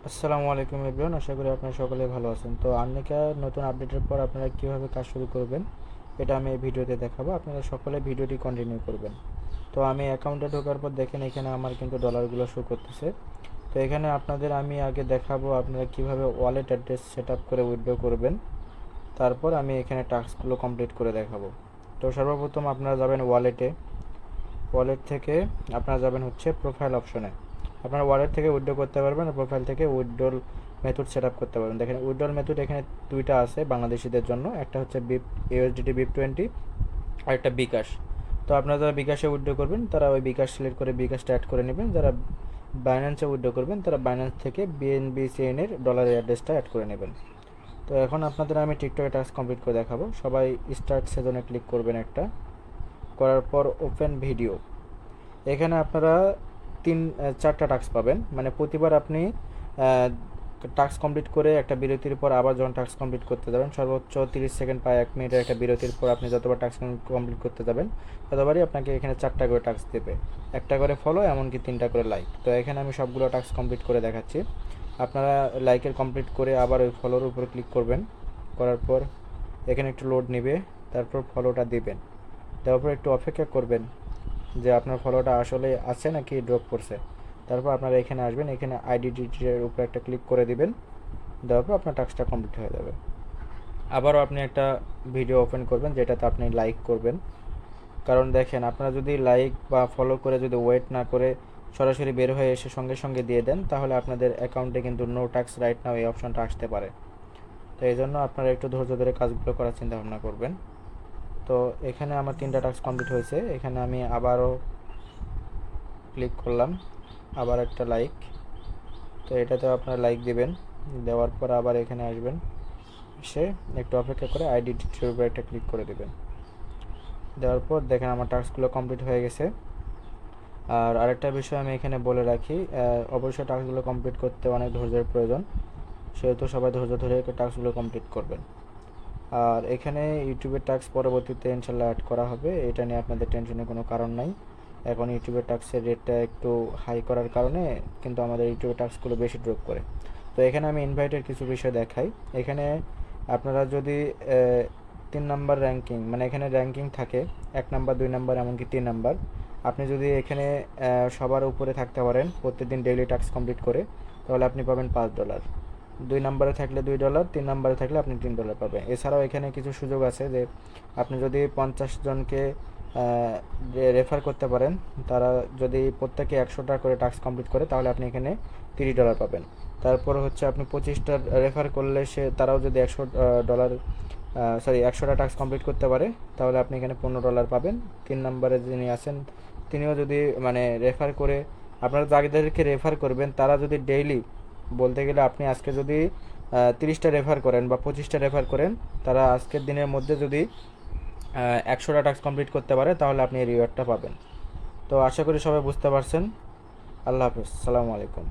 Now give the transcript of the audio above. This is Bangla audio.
আসসালামু আলাইকুম এভরিওয়ান, আশা করি আপনারা সকলে ভালো আছেন। তো আর্নিকা নতুন আপডেটের পর আপনারা কীভাবে কাজ শুরু করবেন এটা আমি এই ভিডিওতে দেখাবো। আপনারা সকলে ভিডিওটি কন্টিনিউ করবেন। তো আমি অ্যাকাউন্টে ঢোকার পর দেখেন এখানে আমার কিন্তু ডলারগুলো শো করতেছে। তো এখানে আপনাদের আমি আগে দেখাবো আপনারা কিভাবে ওয়ালেট অ্যাড্রেস সেট আপ করে উইথড্র করবেন। তারপর আমি এখানে টাস্কগুলো কমপ্লিট করে দেখাবো। তো সর্বপ্রথম আপনারা যাবেন ওয়ালেটে। ওয়ালেট থেকে আপনারা যাবেন হচ্ছে প্রোফাইল অপশনে। আপনারা ওয়ালেট থেকে উইথড্র করতে পারবেন আর প্রোফাইল থেকে উইথড্রল মেথড সেট আপ করতে পারবেন। দেখেন উইথড্রল মেথড এখানে দুইটা আছে বাংলাদেশিদের জন্য, একটা হচ্ছে বিপ ইউএসডিটি BIP20 আর একটা বিকাশ। তো আপনারা যারা বিকাশে উইথড্র করবেন তারা ওই বিকাশ সিলেক্ট করে বিকাশটা অ্যাড করে নেবেন। যারা বাইন্যান্সে উইথড্র করবেন তারা বাইন্যান্স থেকে বিএনবি চেইনের ডলারের অ্যাড্রেসটা অ্যাড করে নেবেন। তো এখন আপনাদের আমি টিকটকে টাস্ক কমপ্লিট করে দেখাবো। সবাই স্টার্ট সেজনে ক্লিক করবেন একটা, করার পর ওপেন ভিডিও। এখানে আপনারা চারটা টাস্ক পাবেন, মানে প্রতিবার আপনি টাস্ক কমপ্লিট করে একটা বিরতির পর আবার যখন টাস্ক কমপ্লিট করতে যাবেন সর্বোচ্চ 30 সেকেন্ড বা 1 মিনিটের একটা বিরতির পর আপনি যতবার টাস্ক কমপ্লিট করতে যাবেন ততবারই আপনাকে এখানে চারটা করে টাস্ক দেবে, একটা করে ফলো, এমনকি তিনটা করে লাইক। তো এখানে আমি সবগুলো টাস্ক কমপ্লিট করে দেখাচ্ছি। আপনারা লাইকের কমপ্লিট করে আবার ওই ফলোর উপর ক্লিক করবেন, করার পর এখানে একটু লোড নেবে, তারপর ফলোটা দিবেন, দেওয়ার পর একটু অপেক্ষা করবেন যে আপনার ফলোটা আসলে আছে নাকি ড্রপ করছে। তারপর আপনারা এখানে আসবেন, এখানে আইডেন্টিটির উপর একটা ক্লিক করে দিবেন, দেওয়ার পর আপনার টাস্কটা কমপ্লিট হয়ে যাবে। আবারও আপনি একটা ভিডিও ওপেন করবেন যেটাতে আপনি লাইক করবেন, কারণ দেখেন আপনারা যদি লাইক বা ফলো করে যদি ওয়েট না করে সরাসরি বের হয়ে এসে সঙ্গে সঙ্গে দিয়ে দেন তাহলে আপনাদের অ্যাকাউন্টে কিন্তু নো টাস্ক রাইট নাও এই অপশনটা আসতে পারে। তো এই জন্য আপনারা একটু ধৈর্য ধরে কাজগুলো করার চিন্তা ভাবনা করবেন। তো এখানে আমার তিনটা টাস্ক কমপ্লিট হয়েছে। এখানে আমি আবারও ক্লিক করলাম, আবার একটা লাইক। তো এটাতেও আপনারা লাইক দিবেন, দেওয়ার পর আবার এখানে আসবেন, এসে একটু অপেক্ষা করে আইডেন্টিটির উপর একটা ক্লিক করে দেবেন। দেওয়ার পর দেখেন আমার টাস্কগুলো কমপ্লিট হয়ে গেছে। আর আরেকটা বিষয় আমি এখানে বলে রাখি, অবশ্যই টাস্কগুলো কমপ্লিট করতে অনেক ধৈর্যের প্রয়োজন, সেহেতু সবাই ধৈর্য ধরে টাস্কগুলো কমপ্লিট করবেন। আর এখানে ইউটিউবের টাস্ক পরবর্তীতে ইনশাল্লাহ অ্যাড করা হবে, এটা নিয়ে আপনাদের টেনশনের কোনো কারণ নাই। এখন ইউটিউবের টাস্কের রেটটা একটু হাই করার কারণে কিন্তু আমাদের ইউটিউবের টাস্কগুলো বেশি ড্রপ করে। তো এখানে আমি ইনভাইটের কিছু বিষয় দেখাই। এখানে আপনারা যদি 3 নাম্বার র্যাঙ্কিং, মানে এখানে র্যাঙ্কিং থাকে 1 নাম্বার, 2 নাম্বার, এমনকি 3 নাম্বার। আপনি যদি এখানে সবার উপরে থাকতে পারেন প্রত্যেকদিন ডেইলি টাস্ক কমপ্লিট করে, তাহলে আপনি পাবেন $5। 2 নাম্বারে থাকলে $2, 3 নাম্বারে থাকলে আপনি $3 পাবেন। এছাড়াও এখানে কিছু সুযোগ আছে যে আপনি যদি 50 জনকে রেফার করতে পারেন, তারা যদি প্রত্যেকে 100টা করে টাস্ক কমপ্লিট করে তাহলে আপনি এখানে $30 পাবেন। তারপর হচ্ছে আপনি 25টা রেফার করলে তারাও যদি $100টা টাস্ক কমপ্লিট করতে পারে তাহলে আপনি এখানে $15 পাবেন। 3 নাম্বারে যিনি আছেন তিনিও যদি মানে রেফার করে, আপনারা যাদেরকে রেফার করবেন তারা যদি ডেইলি, বলতে গেলে আপনি আজকে যদি 30টা রেফার করেন বা 25টা রেফার করেন, তারা আজকের দিনের মধ্যে যদি 100টা টাস্ক কমপ্লিট করতে পারে তাহলে আপনি এই রিওয়ার্ডটা পাবেন। তো আশা করি সবাই বুঝতে পারছেন। আল্লাহ হাফেজ, সালামু আলাইকুম।